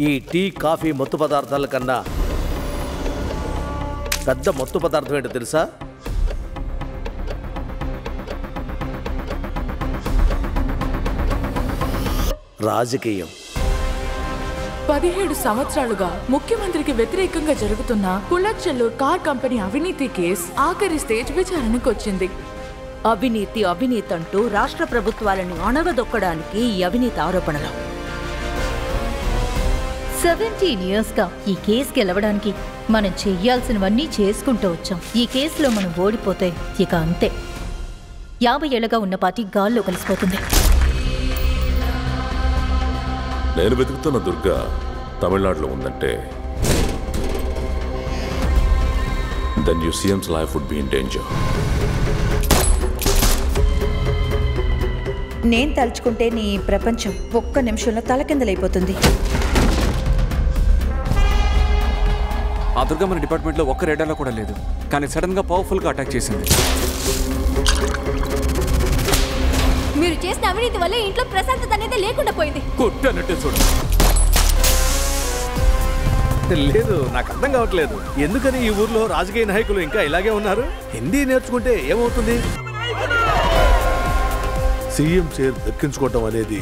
ఈ tea coffee మత్తు పదార్థాల కన్నా పెద్ద మత్తు పదార్థం ఏంటో తెలుసా? రాజకీయం. 17 సంవత్సరాలుగా ముఖ్యమంత్రికి వ్యతిరేకంగా జరుగుతున్న కులచెల్లూర్ కార్ కంపెనీ అవినీతి కేసు ఆఖరి స్టేజ్ విచారణకు వచ్చింది. అవినీతి అంటూ రాష్ట్ర ప్రభుత్వాలను అణగదొక్కడానికి ఈ అవినీతి ఆరోపణలు. 17 ఇయర్స్గా ఈ కేసు గెలవడానికి మనం చెయ్యాల్సినవన్నీ చేసుకుంటూ వచ్చాం. ఈ కేసులో మనం ఓడిపోతే ఇక అంతే. 50 ఏళ్లుగా ఉన్న పార్టీ గాల్లో కలిసిపోతుంది. నేను వెతుకుతున్న దుర్గా తమిళనాడులో ఉందంటే then your CM's life would be in danger. నేను తలుచుకుంటే నీ ప్రపంచం ఒక్క నిమిషంలో తలకిందలైపోతుంది. ఆ దుర్గా మన డిపార్ట్మెంట్లో ఒక్క రేడాలో కూడా లేదు, కానీ సడన్ గా పవర్ఫుల్ గా అటాక్ చేసింది. మీరు చేసిన అవినీతి వల్ల ఇంట్లో ప్రశాంతత అనేది లేకుండా పోయింది. కొట్టనట్టే చూడు. లేదు, నాకు అర్థం కావట్లేదు. ఎందుకని ఈ ఊర్లో రాజకీయ నాయకులు ఇంకా ఇలాగే ఉన్నారు? హిందీ నేర్చుకుంటే ఏమవుతుంది? సీఎం చైర్ దక్కించుకోవటం అనేది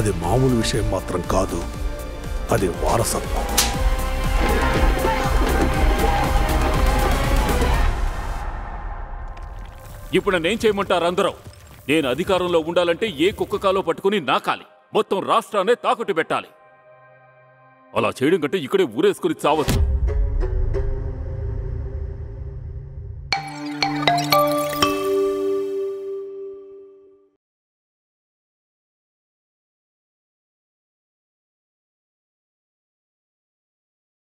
అది మామూలు విషయం మాత్రం కాదు, అది వారసత్వం. ఇప్పుడు నేనేం చేయమంటారు అందరూ? నేను అధికారంలో ఉండాలంటే ఏ కుక్కకాలో పట్టుకుని నాకాలి, మొత్తం రాష్ట్రాన్నే తాకట్టు పెట్టాలి. అలా చేయడం కంటే ఇక్కడే ఊరేసుకుని చావచ్చు.